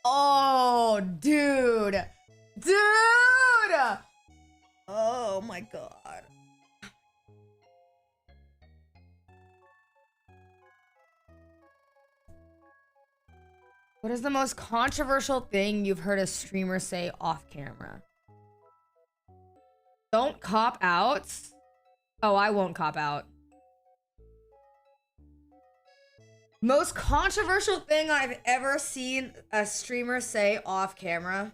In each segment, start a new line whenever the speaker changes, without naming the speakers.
Oh, dude. Dude! Oh my god. What is the most controversial thing you've heard a streamer say off camera? Don't cop out. Oh, I won't cop out. Most controversial thing I've ever seen a streamer say off camera.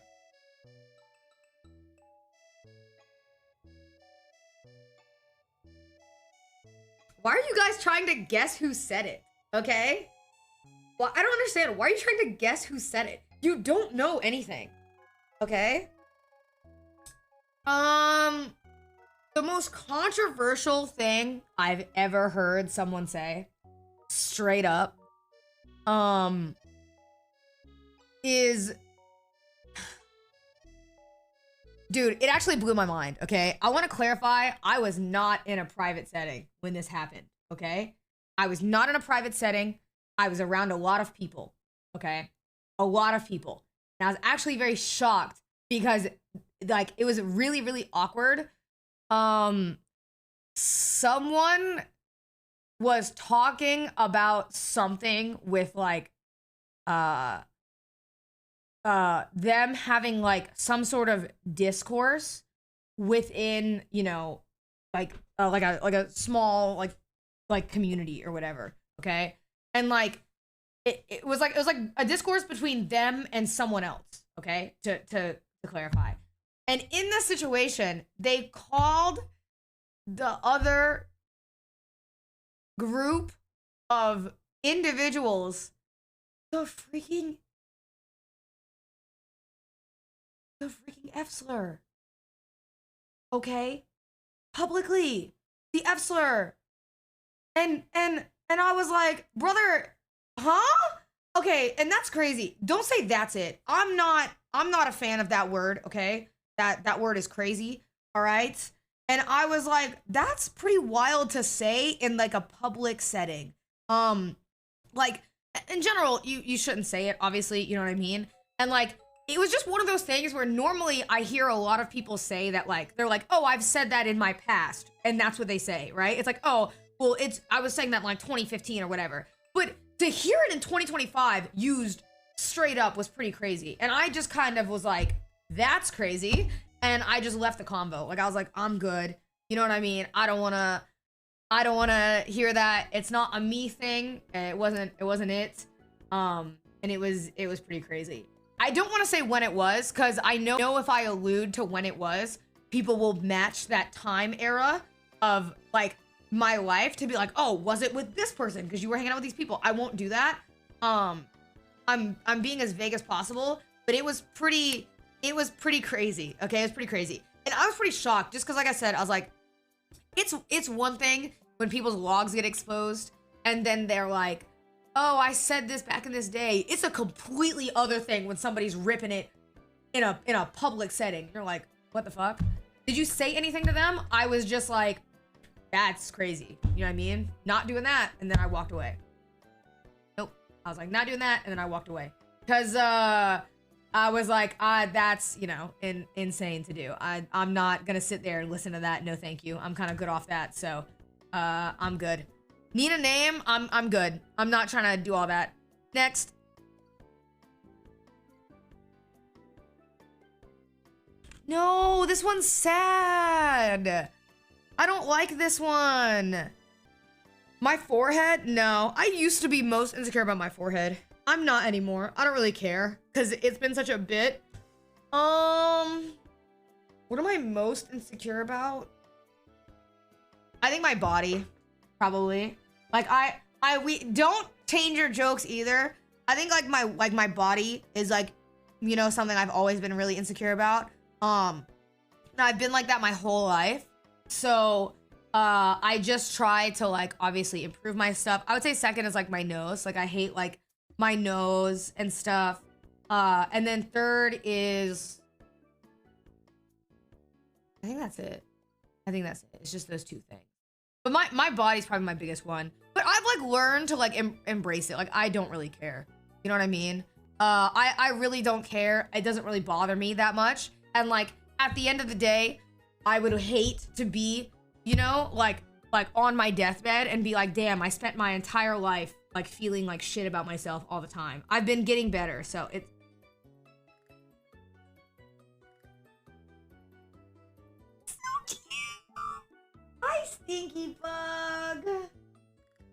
Why are you guys trying to guess who said it? Okay? Well, I don't understand. Why are you trying to guess who said it? You don't know anything. Okay? The most controversial thing I've ever heard someone say, straight up, is... Dude, it actually blew my mind, okay? I want to clarify, I was not in a private setting when this happened, okay? I was not in a private setting. I was around a lot of people, okay? A lot of people. And I was actually very shocked because, like, it was really, really awkward. Someone was talking about something with, like, them having, like, some sort of discourse within, you know, like a small, like community or whatever, okay? And, like, it was like a discourse between them and someone else, okay? To clarify. And in this situation, they called the other group of individuals the freaking F slur. Okay? Publicly. The F slur. And I was like, brother, huh? Okay, and that's crazy. Don't say that's it. I'm not a fan of that word, okay? That word is crazy, all right? And I was like, that's pretty wild to say in, like, a public setting. Like, in general, you shouldn't say it, obviously, you know what I mean? And, like, it was just one of those things where normally I hear a lot of people say that, like, they're like, oh, I've said that in my past, and that's what they say, right? It's like, oh, well, I was saying that in, like, 2015 or whatever. But to hear it in 2025 used straight up was pretty crazy. And I just kind of was like, that's crazy. And I just left the convo. Like, I was like, I'm good. You know what I mean? I don't want to hear that. It's not a me thing. It wasn't it. And it was pretty crazy. I don't want to say when it was, because I know if I allude to when it was, people will match that time era of, like, my life to be like, oh, was it with this person because you were hanging out with these people? I won't do that. I'm being as vague as possible, but it was pretty crazy. Okay, it was pretty crazy. And I was pretty shocked just because, like I said, I was like, it's one thing when people's logs get exposed and then they're like, oh, I said this back in this day. It's a completely other thing when somebody's ripping it in a public setting. You're like, what the fuck? Did you say anything to them? I was just like, that's crazy. You know what I mean? Not doing that. And then I walked away. Nope. I was like, not doing that. And then I walked away. Because I was like, that's, you know, insane to do. I'm not going to sit there and listen to that. No, thank you. I'm kind of good off that. So I'm good. Need a name? I'm good. I'm not trying to do all that. Next. No, this one's sad. I don't like this one. My forehead? No. I used to be most insecure about my forehead. I'm not anymore. I don't really care because it's been such a bit. What am I most insecure about? I think my body, probably. Like we don't change your jokes either. I think like my body is, like, you know, something I've always been really insecure about. And I've been like that my whole life. So I just try to, like, obviously improve my stuff. I would say second is, like, my nose. Like, I hate, like, my nose and stuff. And then third is, I think that's it. It's just those two things. But my body's probably my biggest one. But I've, like, learned to, like, embrace it. Like, I don't really care. You know what I mean? I really don't care. It doesn't really bother me that much. And like at the end of the day, I would hate to be, you know, like on my deathbed and be like, damn, I spent my entire life like feeling like shit about myself all the time. I've been getting better, so it's so cute. Hi, Stinky Bug.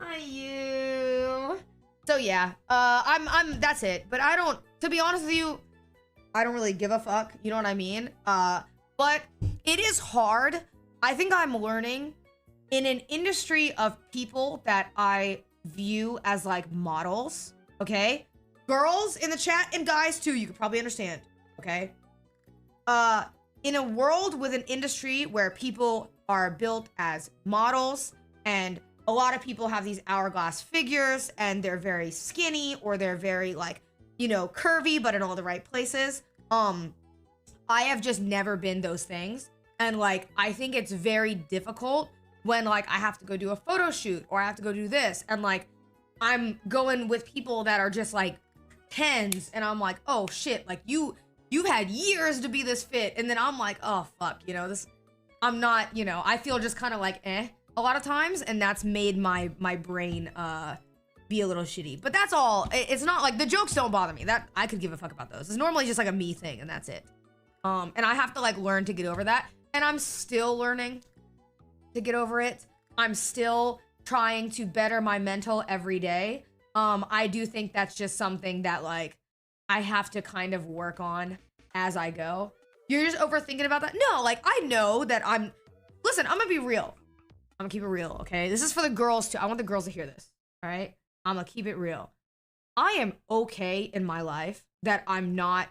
Hi, you. So yeah, that's it. But I don't, to be honest with you, I don't really give a fuck. You know what I mean? But it is hard. I think I'm learning in an industry of people that I view as like models, okay? Girls in the chat and guys too, you could probably understand, okay? In a world with an industry where people are built as models and a lot of people have these hourglass figures and they're very skinny or they're very like, you know, curvy, but in all the right places. I have just never been those things. And like, I think it's very difficult when like I have to go do a photo shoot or I have to go do this. And like, I'm going with people that are just like 10s and I'm like, oh shit, like you've had years to be this fit. And then I'm like, oh fuck, you know, this, I'm not, you know, I feel just kind of like, a lot of times. And that's made my brain, be a little shitty, but that's all. It's not like the jokes don't bother me. That I could give a fuck about those. It's normally just like a me thing and that's it. And I have to like learn to get over that. And I'm still learning to get over it. I'm still trying to better my mental every day. I do think that's just something that like I have to kind of work on as I go. You're just overthinking about that? No, like I know that listen, I'm gonna be real. I'm gonna keep it real, okay? This is for the girls too. I want the girls to hear this, all right? I'm gonna keep it real. I am okay in my life that I'm not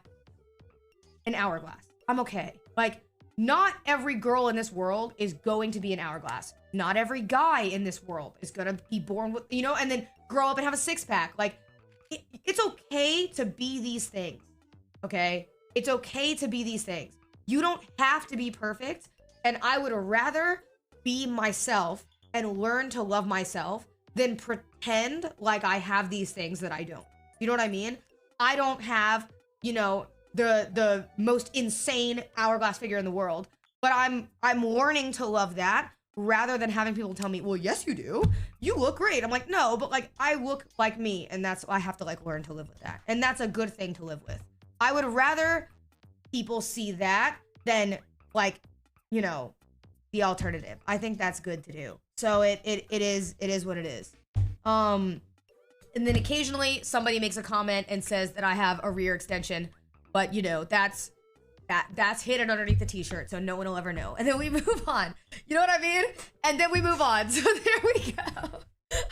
an hourglass. I'm okay. Like, not every girl in this world is going to be an hourglass. Not every guy in this world is gonna be born with, you know, and then grow up and have a six-pack. Like, it's okay to be these things, okay? It's okay to be these things. You don't have to be perfect, and I would rather be myself and learn to love myself than pretend like I have these things that I don't. You know what I mean? I don't have, you know, the most insane hourglass figure in the world, but I'm learning to love that rather than having people tell me, well, yes, you do. You look great. I'm like, no, but like I look like me, and that's, I have to like learn to live with that. And that's a good thing to live with. I would rather people see that than like, you know, the alternative. I think that's good to do. So it is what it is. And then occasionally somebody makes a comment and says that I have a rear extension, but you know, that's hidden underneath the t-shirt, so no one will ever know. And then we move on. You know what I mean? And then we move on. So there we go.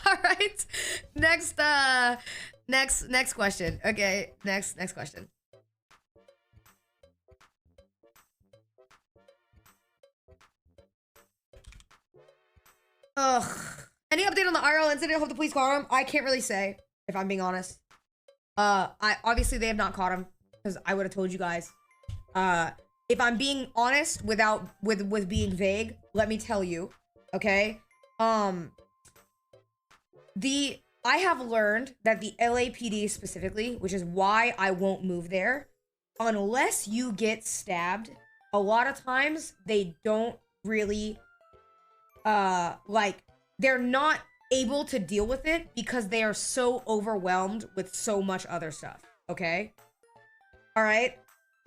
All right. Next question. Okay. Next question. Ugh. Any update on the IRL incident? Hope the police caught him. I can't really say, if I'm being honest. Obviously they have not caught him because I would have told you guys. If I'm being honest with being vague, let me tell you, okay? I have learned that the LAPD specifically, which is why I won't move there, unless you get stabbed, a lot of times they don't really like, they're not able to deal with it because they are so overwhelmed with so much other stuff, okay? All right?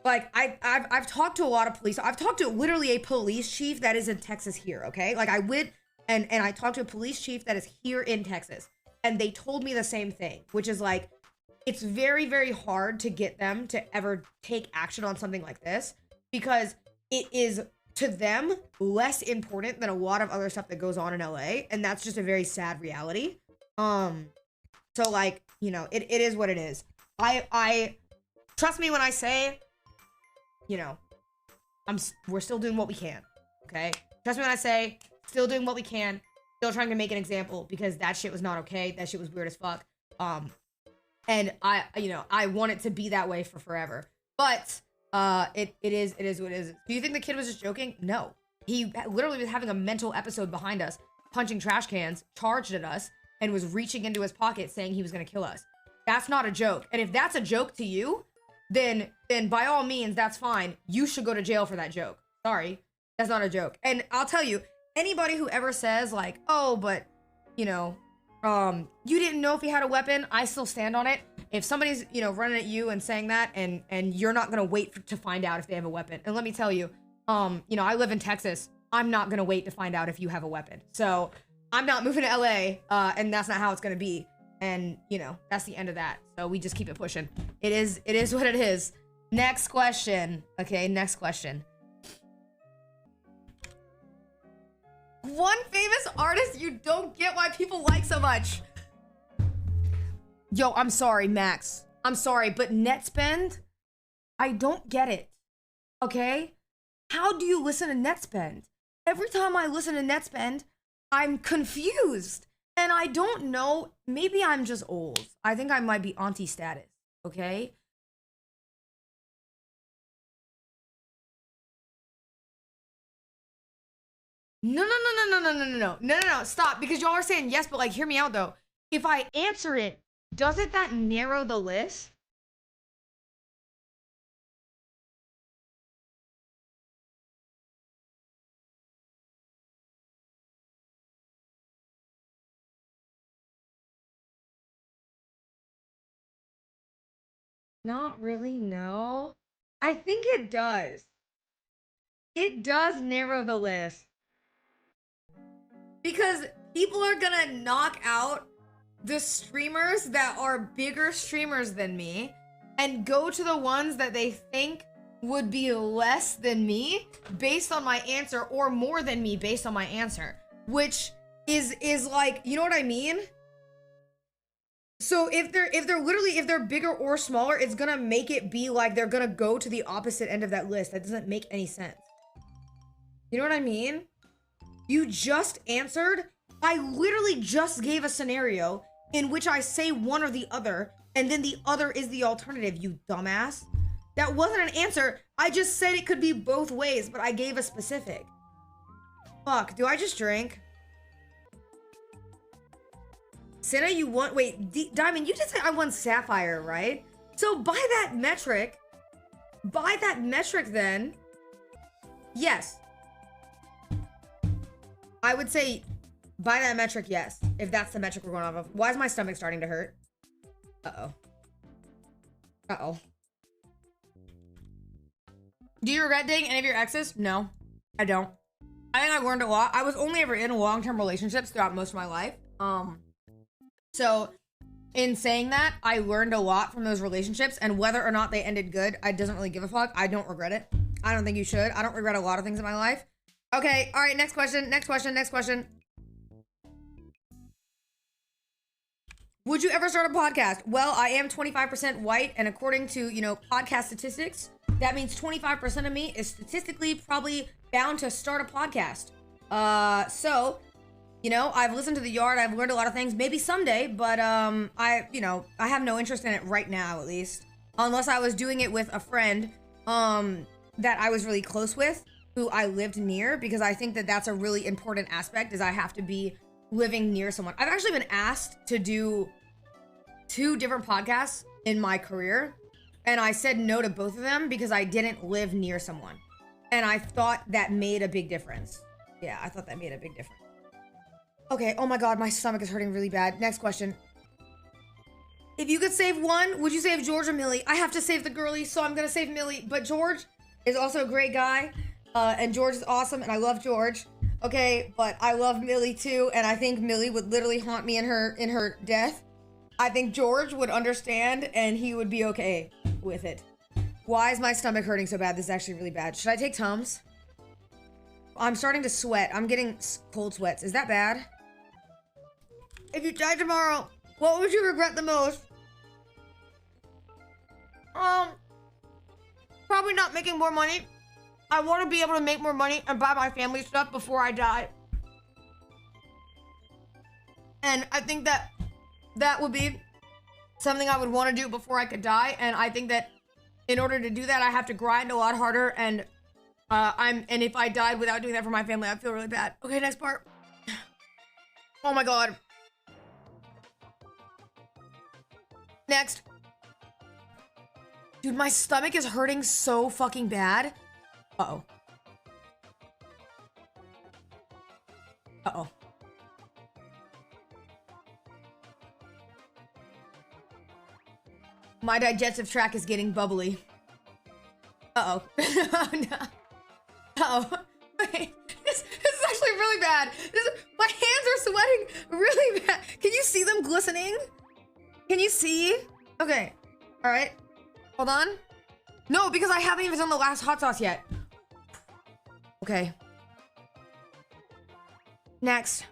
Like, I've talked to a lot of police. I've talked to literally a police chief that is in Texas here, okay? Like, I went and I talked to a police chief that is here in Texas, and they told me the same thing, which is like, it's very, very hard to get them to ever take action on something like this because it is, to them, less important than a lot of other stuff that goes on in LA, and that's just a very sad reality. So like, you know, it is what it is. I trust me when I say, you know, we're still doing what we can, okay? Trust me when I say, still doing what we can, still trying to make an example, because that shit was not okay. That shit was weird as fuck. And I want it to be that way for forever. But it is what it is. Do you think the kid was just joking? No. He literally was having a mental episode behind us, punching trash cans, charged at us, and was reaching into his pocket saying he was gonna kill us. That's not a joke. And if that's a joke to you, then by all means, that's fine. You should go to jail for that joke. Sorry, that's not a joke. And I'll tell you, anybody who ever says like, oh, but you know, you didn't know if he had a weapon, I still stand on it. If somebody's, you know, running at you and saying that, and you're not gonna wait to find out if they have a weapon. And let me tell you, you know, I live in Texas. I'm not gonna wait to find out if you have a weapon. So I'm not moving to LA, and that's not how it's gonna be. And you know, that's the end of that. So we just keep it pushing. It is what it is. Next question. Okay, next question. One famous artist you don't get why people like so much. Yo, I'm sorry, Max. I'm sorry, but net spend, I don't get it. Okay? How do you listen to net spend? Every time I listen to net spend, I'm confused. And I don't know, maybe I'm just old. I think I might be auntie status, okay? No, stop, because y'all are saying yes, but like, hear me out though. If I answer it, doesn't that narrow the list? Not really, no. I think it does. It does narrow the list. Because people are gonna knock out the streamers that are bigger streamers than me and go to the ones that they think would be less than me based on my answer, or more than me based on my answer, which is like, you know what I mean? So if they're bigger or smaller, it's gonna make it be like they're gonna go to the opposite end of that list. That doesn't make any sense. You know what I mean? You just answered. I literally just gave a scenario in which I say one or the other, and then the other is the alternative, you dumbass. That wasn't an answer. I just said it could be both ways, but I gave a specific. Fuck, do I just drink? Cinna, you won. Wait, Diamond, you just said I won Sapphire, right? So by that metric, then, yes. I would say, by that metric, yes. If that's the metric we're going off of. Why is my stomach starting to hurt? Uh-oh. Uh-oh. Do you regret dating any of your exes? No, I don't. I think I learned a lot. I was only ever in long-term relationships throughout most of my life. So in saying that, I learned a lot from those relationships, and whether or not they ended good, I doesn't really give a fuck. I don't regret it. I don't think you should. I don't regret a lot of things in my life. Okay, all right, next question. Would you ever start a podcast? Well, I am 25% white, and according to, you know, podcast statistics, that means 25% of me is statistically probably bound to start a podcast. So, you know, I've listened to The Yard, I've learned a lot of things, maybe someday, but I have no interest in it right now, at least. Unless I was doing it with a friend that I was really close with, who I lived near, because I think that that's a really important aspect, is I have to be living near someone. I've actually been asked to do 2 different podcasts in my career, and I said no to both of them because I didn't live near someone. And I thought that made a big difference. Yeah, I thought that made a big difference. Okay, oh my god, my stomach is hurting really bad. Next question. If you could save one, would you save George or Millie? I have to save the girlie, so I'm gonna save Millie. But George is also a great guy, and George is awesome, and I love George. Okay, but I love Millie too, and I think Millie would literally haunt me in her death. I think George would understand, and he would be okay with it. Why is my stomach hurting so bad? This is actually really bad. Should I take Tums? I'm starting to sweat. I'm getting cold sweats. Is that bad? If you died tomorrow, what would you regret the most? Probably not making more money. I want to be able to make more money and buy my family stuff before I die. And I think that that would be something I would want to do before I could die. And I think that in order to do that, I have to grind a lot harder. And and if I died without doing that for my family, I'd feel really bad. Okay, next part. Oh my god. Next. Dude, my stomach is hurting so fucking bad. Uh-oh. Uh-oh. My digestive tract is getting bubbly. Uh-oh. Oh, no. Uh-oh. Wait. This is actually really bad. My hands are sweating really bad. Can you see them glistening? Can you see? Okay. All right. Hold on. No, because I haven't even done the last hot sauce yet. Okay. Next.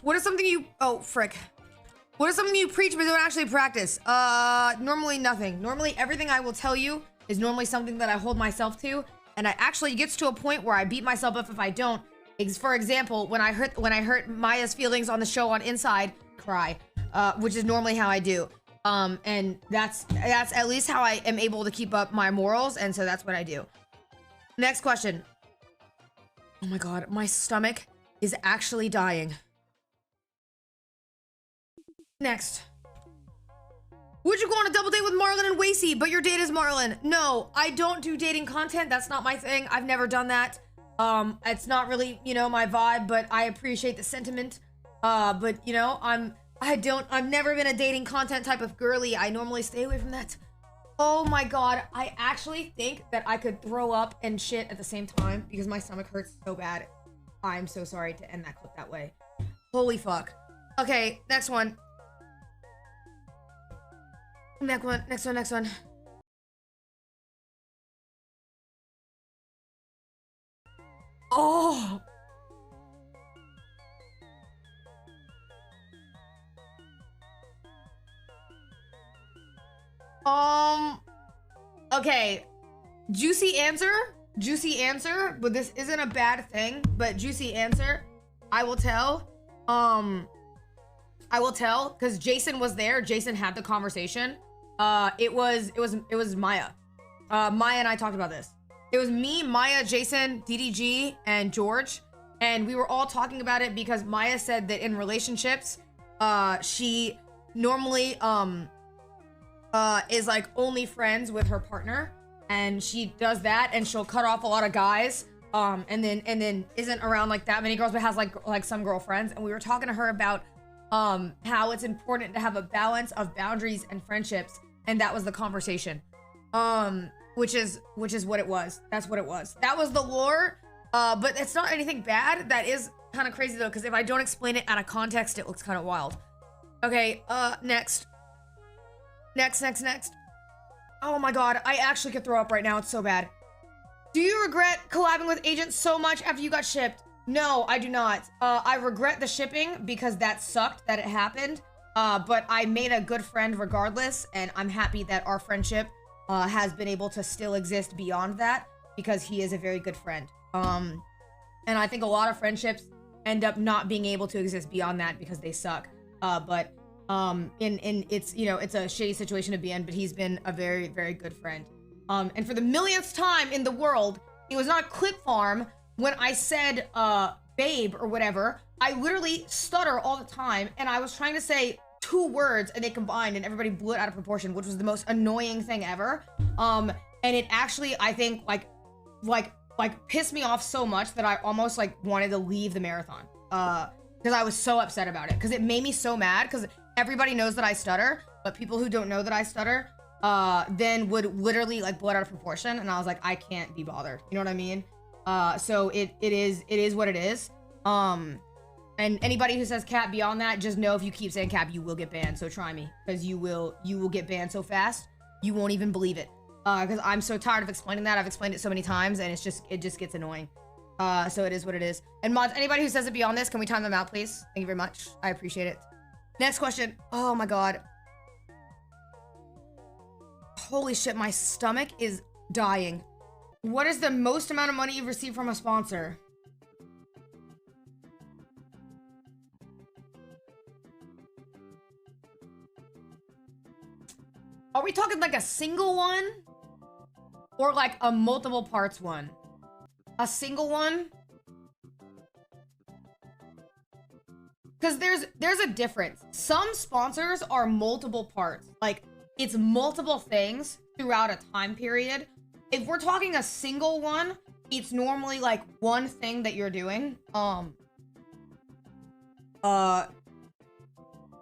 What is something you... Oh, frick. What is something you preach but don't actually practice? Normally nothing. Normally everything I will tell you is normally something that I hold myself to. And I actually gets to a point where I beat myself up if I don't. For example, when I hurt Maya's feelings on the show on Inside, cry. Which is normally how I do. And that's at least how I am able to keep up my morals. And so that's what I do. Next question. Oh my God, my stomach is actually dying. Next. Would you go on a double date with Marlon and Wacy, but your date is Marlon? No, I don't do dating content. That's not my thing. I've never done that. It's not really, you know, my vibe, but I appreciate the sentiment. But you know, I've never been a dating content type of girly. I normally stay away from that. Oh my God, I actually think that I could throw up and shit at the same time because my stomach hurts so bad. I'm so sorry to end that clip that way. Holy fuck. Okay, next one. Next one. Oh. Okay. Juicy answer, but this isn't a bad thing, but juicy answer. I will tell, because Jason was there. Jason had the conversation. It was Maya. Maya and I talked about this. It was me, Maya, Jason, DDG, and George. And we were all talking about it because Maya said that in relationships, she normally, is like only friends with her partner. And she does that and she'll cut off a lot of guys. And then isn't around like that many girls, but has like some girlfriends. And we were talking to her about, how it's important to have a balance of boundaries and friendships. And that was the conversation. Which is what it was. That's what it was. That was the lore. But it's not anything bad. That is kind of crazy though, because if I don't explain it out of context, it looks kind of wild. Okay, next. Oh my God, I actually could throw up right now. It's so bad. Do you regret collabing with Agent so much after you got shipped? No, I do not. I regret the shipping because that sucked that it happened. But I made a good friend regardless, and I'm happy that our friendship has been able to still exist beyond that because he is a very good friend. And I think a lot of friendships end up not being able to exist beyond that because they suck. But it's, you know, it's a shitty situation to be in, but he's been a very, very good friend. And for the millionth time in the world, it was not a clip farm when I said, babe or whatever. I literally stutter all the time, and I was trying to say 2 words and they combined and everybody blew it out of proportion, which was the most annoying thing ever. And it actually, I think, like pissed me off so much that I almost like wanted to leave the marathon. Because I was so upset about it. Because it made me so mad, because everybody knows that I stutter, but people who don't know that I stutter, then would literally like blow it out of proportion. And I was like, I can't be bothered. You know what I mean? So it is what it is. And anybody who says cap beyond that, just know if you keep saying cap, you will get banned. So try me, because you will get banned so fast, you won't even believe it. Because I'm so tired of explaining that. I've explained it so many times, and it just gets annoying. So it is what it is. And mods, anybody who says it beyond this, can we time them out, please? Thank you very much. I appreciate it. Next question. Oh my God. Holy shit, my stomach is dying. What is the most amount of money you've received from a sponsor? Are we talking like a single one? Or like a multiple parts one? A single one? because there's a difference. Some sponsors are multiple parts. Like, it's multiple things throughout a time period. If we're talking a single one, it's normally like one thing that you're doing. I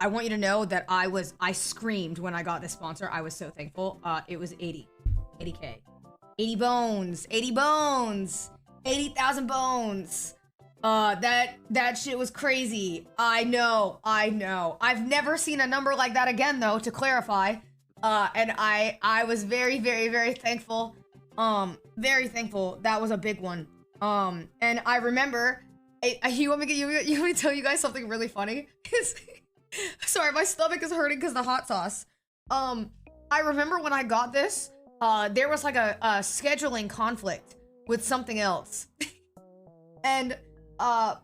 want you to know that I screamed when I got this sponsor. I was so thankful. It was 80K. 80 bones, 80,000 bones. That shit was crazy. I know. I've never seen a number like that again, though, to clarify. And I was very, very, very thankful. Very thankful. That was a big one. And I remember, you want me to tell you guys something really funny? Sorry, my stomach is hurting because of the hot sauce. I remember when I got this, there was like a scheduling conflict with something else. And I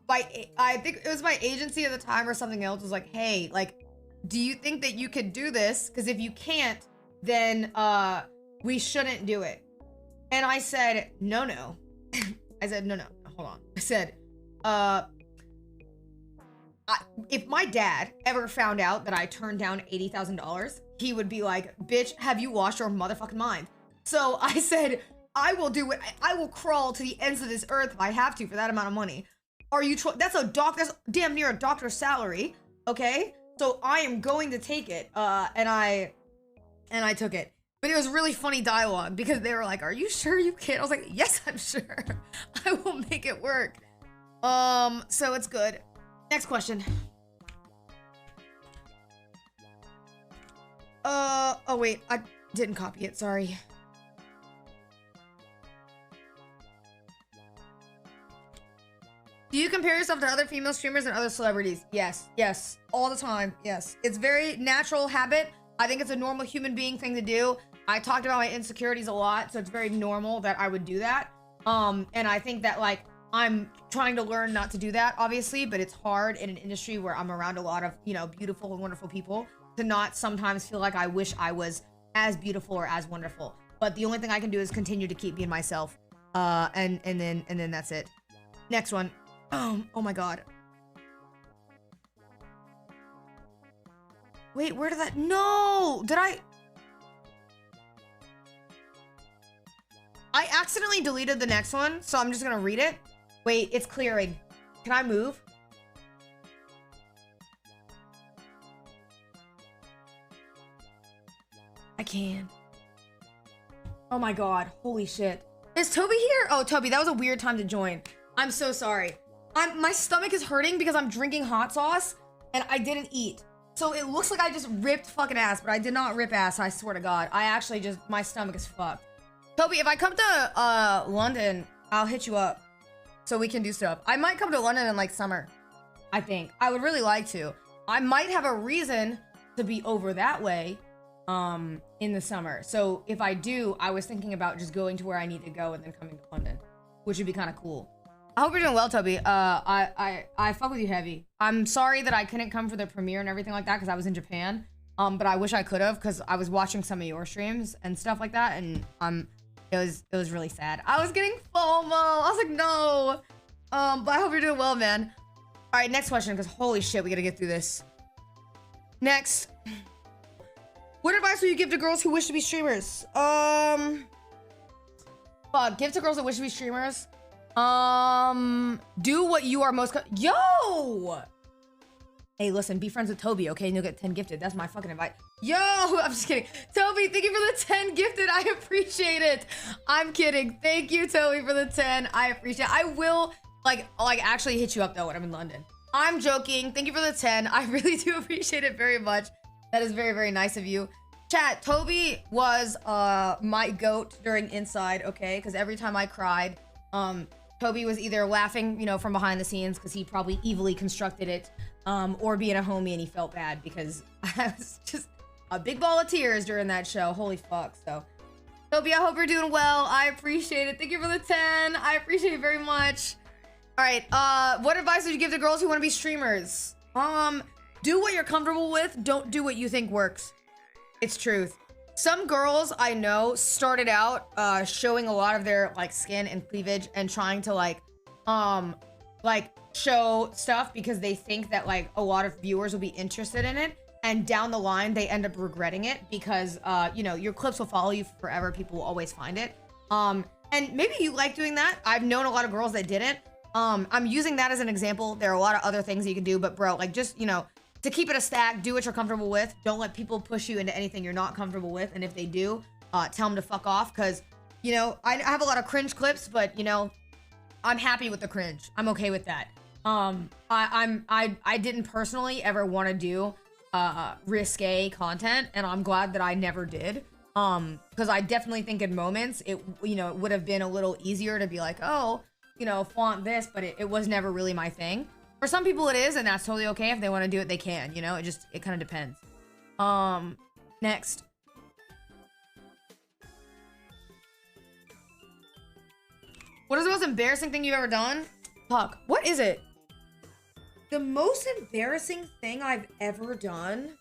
think it was my agency at the time or something else was like, hey, like, do you think that you could do this? Because if you can't, then we shouldn't do it. And I said, no. I said, no, hold on. I said, if my dad ever found out that I turned down $80,000, he would be like, bitch, have you lost your motherfucking mind? So I said, I will do it. I will crawl to the ends of this earth if I have to for that amount of money. Are you, that's damn near a doctor's salary, okay? So I am going to take it, and I took it. But it was really funny dialogue because they were like, are you sure you can? I was like, yes, I'm sure. I will make it work. So it's good. Next question. Oh wait, I didn't copy it, sorry. Do you compare yourself to other female streamers and other celebrities? Yes, all the time, yes. It's very natural habit. I think it's a normal human being thing to do. I talked about my insecurities a lot, so it's very normal that I would do that. And I think that, like, I'm trying to learn not to do that, obviously, but it's hard in an industry where I'm around a lot of, you know, beautiful and wonderful people to not sometimes feel like I wish I was as beautiful or as wonderful. But the only thing I can do is continue to keep being myself. And then that's it. Next one. Oh my god. Wait, where did that? No! Did I accidentally deleted the next one, so I'm just gonna read it. Wait, it's clearing. Can I move? I can. Oh my god, holy shit. Is Toby here? Oh, Toby, that was a weird time to join. I'm so sorry. My stomach is hurting because I'm drinking hot sauce and I didn't eat. So it looks like I just ripped fucking ass, but I did not rip ass, I swear to God. I actually just, my stomach is fucked. Toby, if I come to London, I'll hit you up so we can do stuff. I might come to London in like summer, I think. I would really like to. I might have a reason to be over that way in the summer. So if I do, I was thinking about just going to where I need to go and then coming to London, which would be kind of cool. I hope you're doing well, Toby. I fuck with you heavy. I'm sorry that I couldn't come for the premiere and everything like that because I was in Japan. But I wish I could have because I was watching some of your streams and stuff like that, and it was really sad. I was getting FOMO. I was like, no. But I hope you're doing well, man. All right, next question, because holy shit, we gotta get through this. Next. What advice would you give to girls who wish to be streamers? Fuck, give to girls that wish to be streamers. Do what you are most yo! Hey, listen, be friends with Toby, okay? And you'll get 10 gifted. That's my fucking invite. Yo! I'm just kidding. Toby, thank you for the 10 gifted. I appreciate it. I'm kidding. Thank you, Toby, for the 10. I appreciate it. I will, like actually hit you up, though, when I'm in London. I'm joking. Thank you for the 10. I really do appreciate it very much. That is very, very nice of you. Chat, Toby was, my goat during Inside, okay? Because every time I cried, Toby was either laughing, you know, from behind the scenes because he probably evilly constructed it, or being a homie and he felt bad because I was just a big ball of tears during that show. Holy fuck. So, Toby, I hope you're doing well. I appreciate it. Thank you for the 10. I appreciate it very much. All right. What advice would you give to girls who want to be streamers? Do what you're comfortable with. Don't do what you think works. It's truth. Some girls I know started out showing a lot of their like skin and cleavage and trying to like like show stuff because they think that like a lot of viewers will be interested in it, and down the line they end up regretting it because you know, your clips will follow you forever. People will always find it. And maybe you like doing that. I've known a lot of girls that didn't. I'm using that as an example. There are a lot of other things you can do, but bro, like, just, you know, to keep it a stack, do what you're comfortable with. Don't let people push you into anything you're not comfortable with. And if they do, tell them to fuck off. Cause, you know, I have a lot of cringe clips, but you know, I'm happy with the cringe. I'm okay with that. I didn't personally ever want to do risque content, and I'm glad that I never did. Because I definitely think in moments it, you know, it would have been a little easier to be like, oh, you know, flaunt this, but it was never really my thing. For some people it is, and that's totally okay. If they want to do it, they can, you know, it kind of depends. Next. What is the most embarrassing thing you've ever done? Fuck, what is it? The most embarrassing thing I've ever done?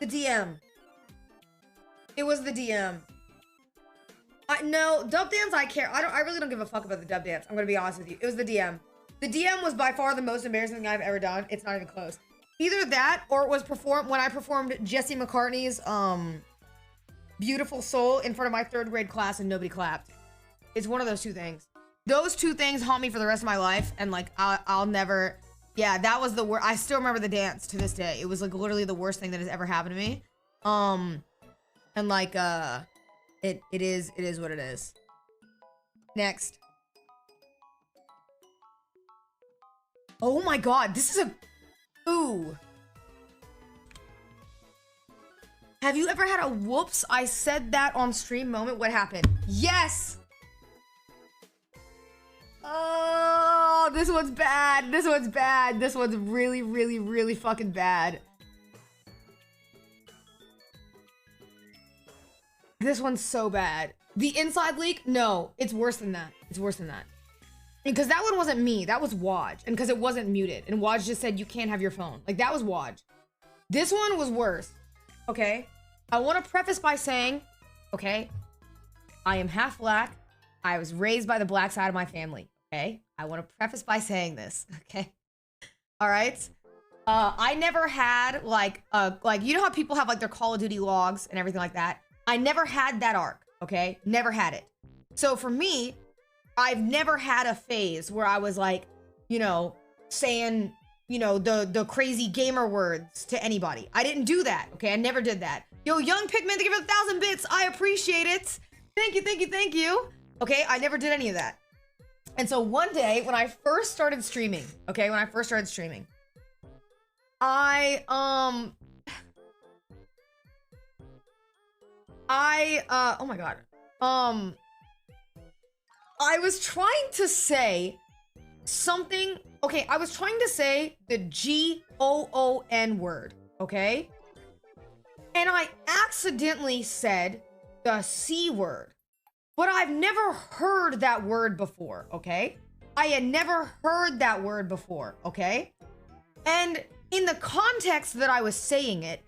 The DM. It was the DM. No, dub dance I care. I really don't give a fuck about the dub dance. I'm gonna be honest with you. It was the DM. The DM was by far the most embarrassing thing I've ever done. It's not even close. Either that or it was when I performed Jesse McCartney's Beautiful Soul in front of my 3rd grade class and nobody clapped. It's one of those two things. Those two things haunt me for the rest of my life, and like I'll never. Yeah, that was the worst. I still remember the dance to this day. It was like literally the worst thing that has ever happened to me. And like it is what it is. Next. Oh my god, this is a ooh. Have you ever had a whoops, I said that on stream moment? What happened? Yes! Oh, this one's bad. This one's bad. This one's really, really, really fucking bad. This one's so bad. The inside leak? No, it's worse than that. It's worse than that. Because that one wasn't me. That was Waj. And because it wasn't muted. And Waj just said, you can't have your phone. Like, that was Waj. This one was worse. Okay? I want to preface by saying, okay, I am half black. I was raised by the black side of my family. Okay? I want to preface by saying this. Okay? All right? I never had, like, you know how people have, like, their Call of Duty logs and everything like that? I never had that arc. Okay? Never had it. So for me, I've never had a phase where I was like, you know, saying, you know, the crazy gamer words to anybody. I didn't do that. Okay? I never did that. Yo, Young Pikmin, thank you for 1,000 bits. I appreciate it. Thank you, thank you, thank you. Okay, I never did any of that. And so one day when I first started streaming, okay, oh my god. I was trying to say something. Okay, I was trying to say the G-O-O-N word, okay? And I accidentally said the C word. But I've never heard that word before, okay? I had never heard that word before, okay? And in the context that I was saying it,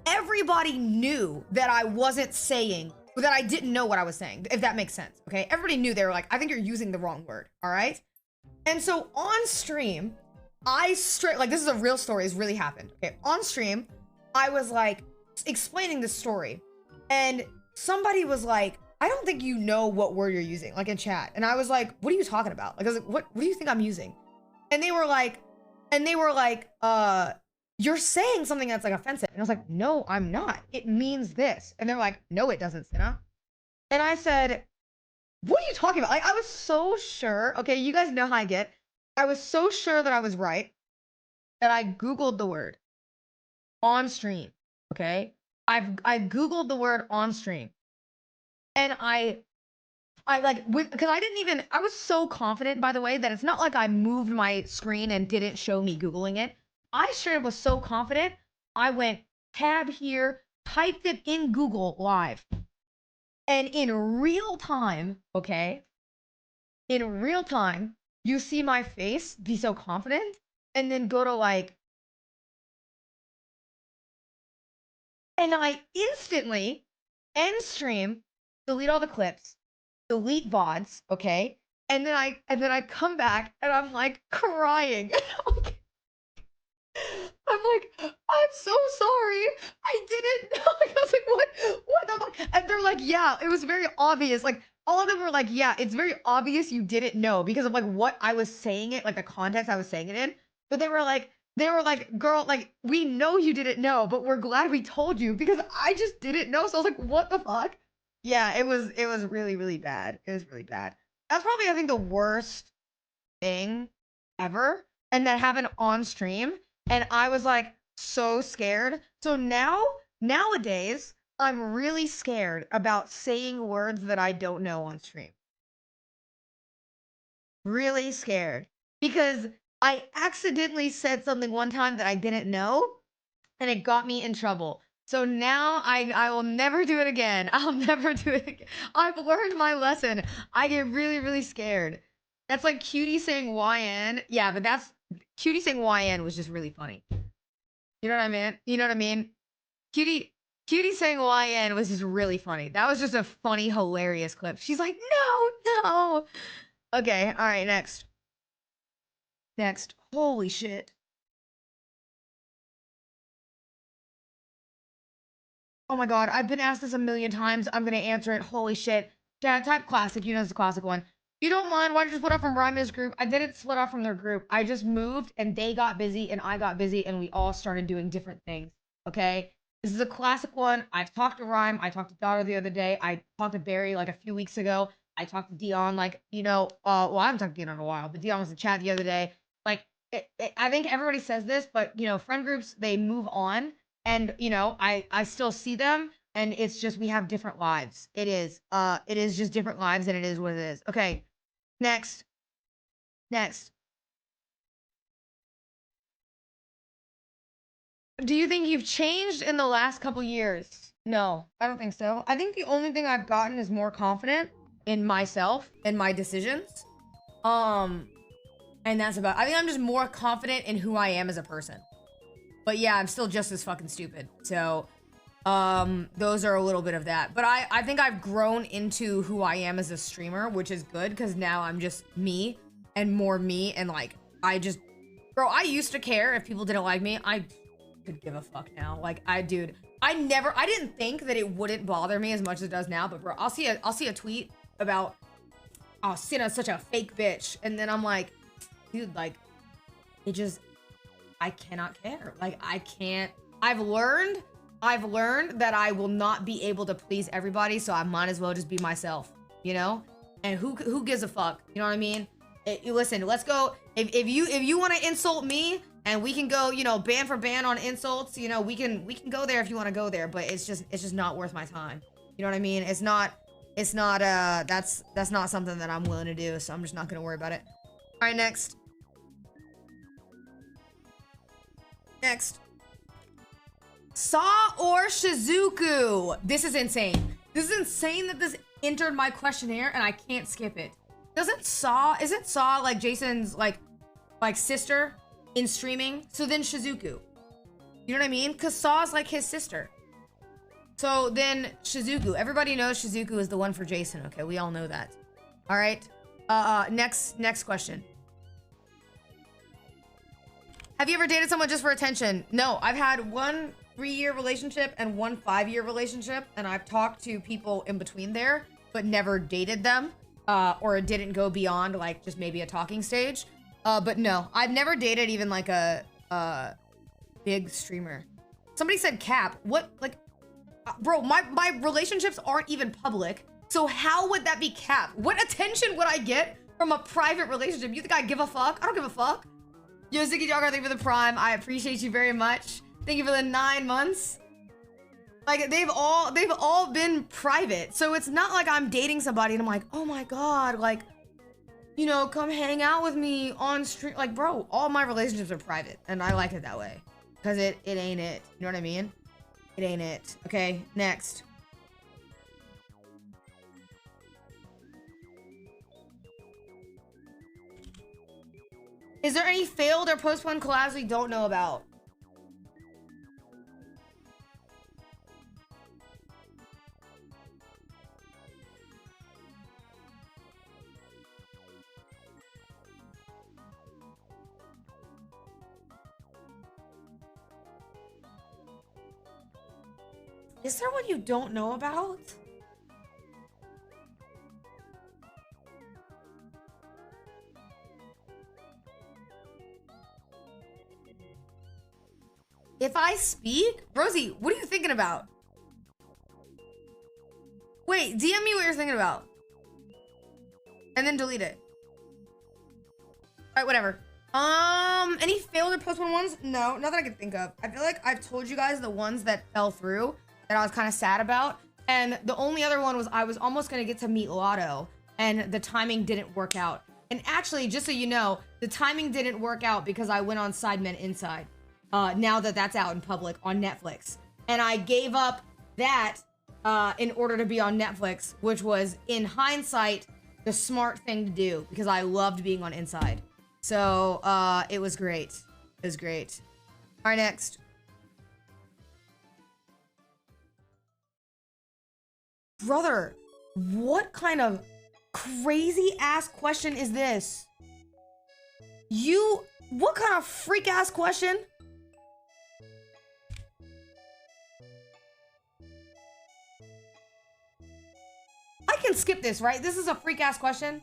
everybody knew that I wasn't saying, that I didn't know what I was saying, if that makes sense, okay? Everybody knew. They were like, I think you're using the wrong word, all right? And so on stream, like, this is a real story, it's really happened, okay? On stream, I was like, explaining the story, and somebody was like, I don't think you know what word you're using, like in chat. And I was like, what are you talking about? Like, I was like, what do you think I'm using? And they were like, you're saying something that's like offensive. And I was like, no, I'm not. It means this. And they're like, no, it doesn't, Cinna. And I said, what are you talking about? Like, I was so sure. Okay, you guys know how I get. I was so sure that I was right that I Googled the word on stream. Okay, I Googled the word on stream. And I like, because I was so confident, by the way, that it's not like I moved my screen and didn't show me Googling it. I straight up was so confident. I went tab here, typed it in Google live. And in real time, okay, in real time, you see my face be so confident and then go to like, and I instantly end stream, delete all the clips, delete VODs, okay? And then I come back and I'm like crying. I'm like, I'm so sorry. I didn't know. I was like, what the fuck? And they're like, yeah, it was very obvious. Like, all of them were like, yeah, it's very obvious you didn't know because of like what I was saying it, like the context I was saying it in. But they were like, girl, like, we know you didn't know, but we're glad we told you because I just didn't know. So I was like, what the fuck? Yeah, it was really, really bad. It was really bad. That's probably, I think, the worst thing ever. And that happened on stream. And I was like so scared. So nowadays, I'm really scared about saying words that I don't know on stream. Really scared. Because I accidentally said something one time that I didn't know, and it got me in trouble. So now I will never do it again. I'll never do it again. I've learned my lesson. I get really, really scared. That's like Cutie saying YN. Yeah, but that's Cutie saying YN was just really funny. You know what I mean? You know what I mean? Cutie Cutie saying YN was just really funny. That was just a funny, hilarious clip. She's like, no, no. Okay, all right, next. Next. Holy shit. Oh my god, I've been asked this a million times. I'm gonna answer it. Holy shit. Dad, type classic. You know it's a classic one. You don't mind? Why did you split off from Ryman's group? I didn't split off from their group. I just moved and they got busy and I got busy and we all started doing different things. Okay? This is a classic one. I've talked to Rhyme. I talked to Daughter the other day. I talked to Barry like a few weeks ago. I talked to Dion like, well, I haven't talked to Dion in a while, but Dion was in chat the other day. Like, I think everybody says this, but friend groups, they move on and I still see them and it's just we have different lives. It is just different lives and it is what it is. Okay, next. Next. Do you think you've changed in the last couple years? No, I don't think so. I think the only thing I've gotten is more confident in myself and my decisions. Um, and that's about. I think I'm just more confident in who I am as a person. But yeah, I'm still just as fucking stupid. So, those are a little bit of that. But I think I've grown into who I am as a streamer, which is good because now I'm just me and more me. And like, bro, I used to care if people didn't like me. I could give a fuck now. Like, dude, I didn't think that it wouldn't bother me as much as it does now. But bro, I'll see a tweet about, oh, Cinna's such a fake bitch. And then I'm like, dude, like, I cannot care. Like, I can't. I've learned that I will not be able to please everybody, so I might as well just be myself, And who gives a fuck? You know what I mean? Listen, let's go. If you want to insult me and we can go, ban for ban on insults, we can go there if you want to go there, but it's just not worth my time. You know what I mean? It's not that's not something that I'm willing to do, so I'm just not going to worry about it. All right, next. Next. Saw or Shizuku? This is insane. This is insane that this entered my questionnaire and I can't skip it. Isn't Saw like Jason's like sister in streaming? So then Shizuku. You know what I mean? Because Saw is like his sister. So then Shizuku. Everybody knows Shizuku is the one for Jason. Okay, we all know that. All right. Next question. Have you ever dated someone just for attention? No, I've had one 3-year relationship and one 5-year relationship, and I've talked to people in between there, but never dated them, or it didn't go beyond like just maybe a talking stage. But no, I've never dated even like a big streamer. Somebody said cap. What, like, bro? My relationships aren't even public, so how would that be cap? What attention would I get from a private relationship? You think I give a fuck? I don't give a fuck. Yo, Ziggy Jogger, thank you for the prime. I appreciate you very much. Thank you for the 9 months. Like, they've all been private. So it's not like I'm dating somebody and I'm like, oh my God, like, come hang out with me on stream. Like, bro, all my relationships are private and I like it that way. Cause it ain't it. You know what I mean? It ain't it. Okay, next. Is there any failed or postponed collabs we don't know about? Is there one you don't know about? If I speak? Rosie, what are you thinking about? Wait, DM me what you're thinking about. And then delete it. Alright, whatever. Any failed or postponed ones? No, not that I can think of. I feel like I've told you guys the ones that fell through that I was kind of sad about. And the only other one was I was almost going to get to meet Lotto, and the timing didn't work out. And actually, just so you know, the timing didn't work out because I went on Sidemen Inside. Now that that's out in public on Netflix. And I gave up that in order to be on Netflix, which was, in hindsight, the smart thing to do because I loved being on Inside. So, it was great. It was great. All right, next. Brother, what kind of crazy ass question is this? What kind of freak ass question? I can skip this, right? This is a freak ass question.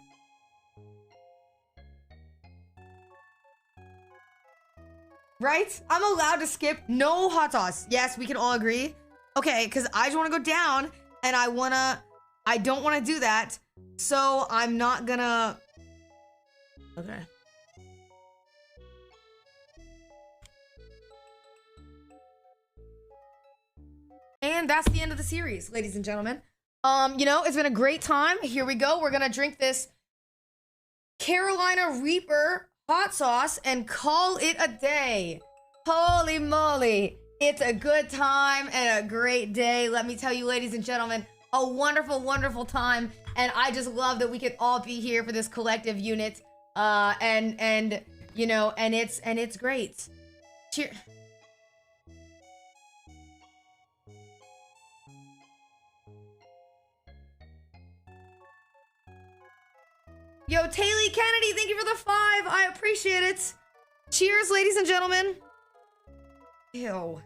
Right? I'm allowed to skip. No hot sauce. Yes, we can all agree. Okay, because I just want to go down and I don't want to do that. So I'm not gonna. Okay. And that's the end of the series, ladies and gentlemen. You know, it's been a great time. Here we go. We're gonna drink this Carolina Reaper hot sauce and call it a day. Holy moly. It's a good time and a great day. Let me tell you, ladies and gentlemen, a wonderful, wonderful time. And I just love that we could all be here for this collective unit. And you know, and it's great. Cheers. Yo, Taylor Kennedy, thank you for the 5. I appreciate it. Cheers, ladies and gentlemen. Ew.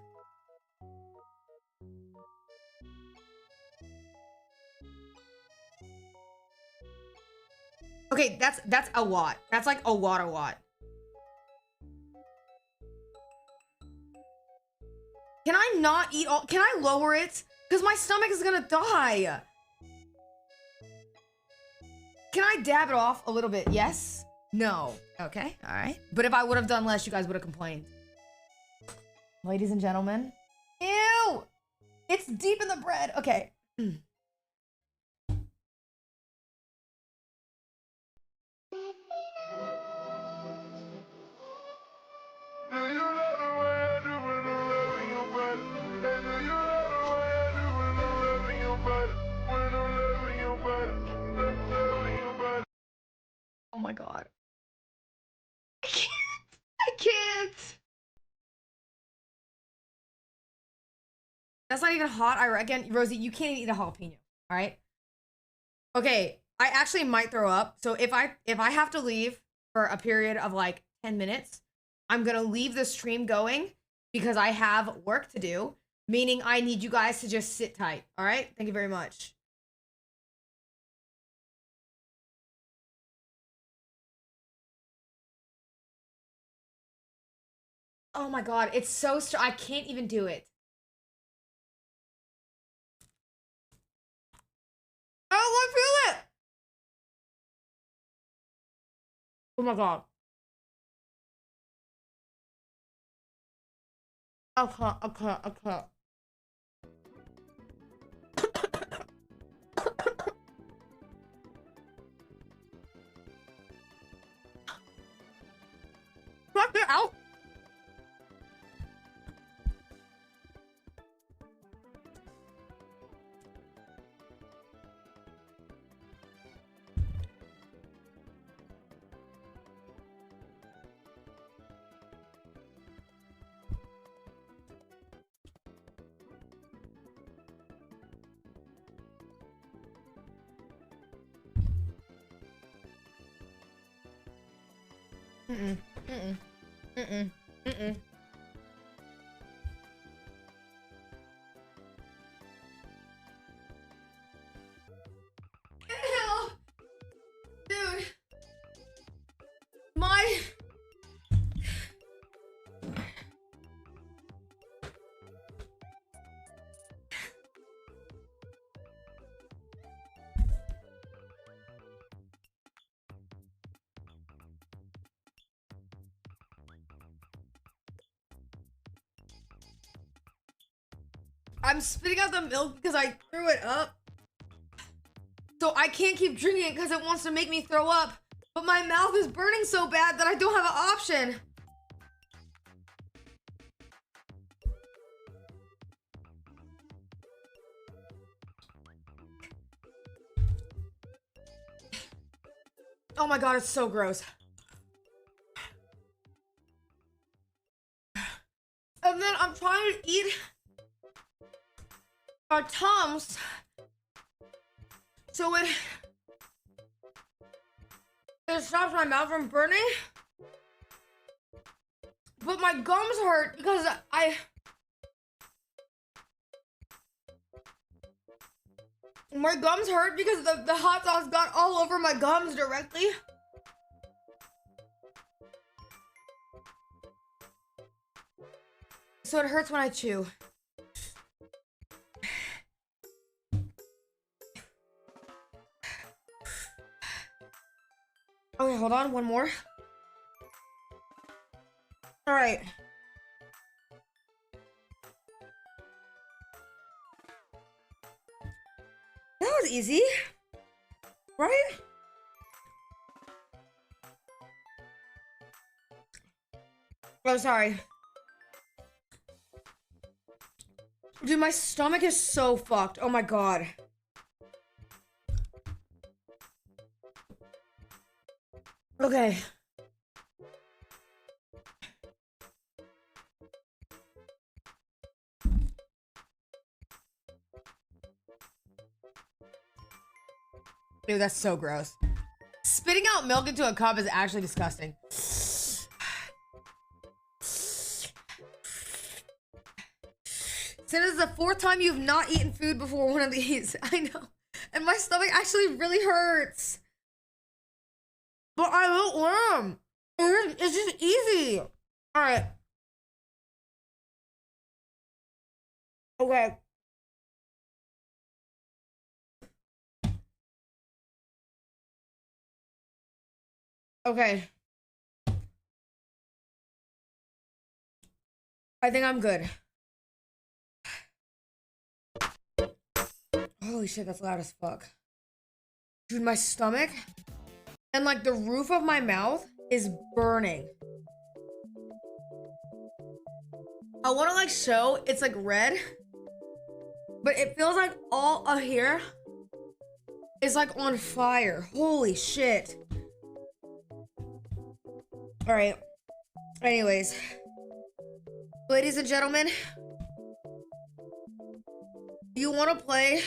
Okay, that's a lot. That's like a lot. Can I not eat all? Can I lower it? Because my stomach is gonna die. Can I dab it off a little bit? Yes? No. Okay, all right. But if I would have done less, you guys would have complained. Ladies and gentlemen. Ew! It's deep in the bread. Okay. Oh my god. I can't. I can't. That's not even hot, I reckon. Rosie, you can't even eat a jalapeno, all right? Okay, I actually might throw up. So if I have to leave for a period of like 10 minutes, I'm gonna leave the stream going because I have work to do, meaning I need you guys to just sit tight, all right? Thank you very much. Oh my god, it's so I can't even do it. I don't want to feel it. Oh my god. Okay. Fuck it out. I'm spitting out the milk because I threw it up. So I can't keep drinking it because it wants to make me throw up. But my mouth is burning so bad that I don't have an option. Oh my god, it's so gross. And then I'm trying to eat our Tums. So it stops my mouth from burning. But my gums hurt because my gums hurt because the hot sauce got all over my gums directly. So it hurts when I chew. Okay, hold on, one more. All right. That was easy, right? Oh, sorry. Dude, my stomach is so fucked. Oh my god. Okay. Dude, that's so gross. Spitting out milk into a cup is actually disgusting. Cinna, this is the 4th time you've not eaten food before one of these. I know. And my stomach actually really hurts. But I don't want them. It's just easy. All right. Okay. Okay. I think I'm good. Holy shit, that's loud as fuck. Dude, my stomach and like the roof of my mouth is burning. I want to like show it's like red, but it feels like all of here is like on fire. Holy shit. All right. Anyways, ladies and gentlemen, you want to play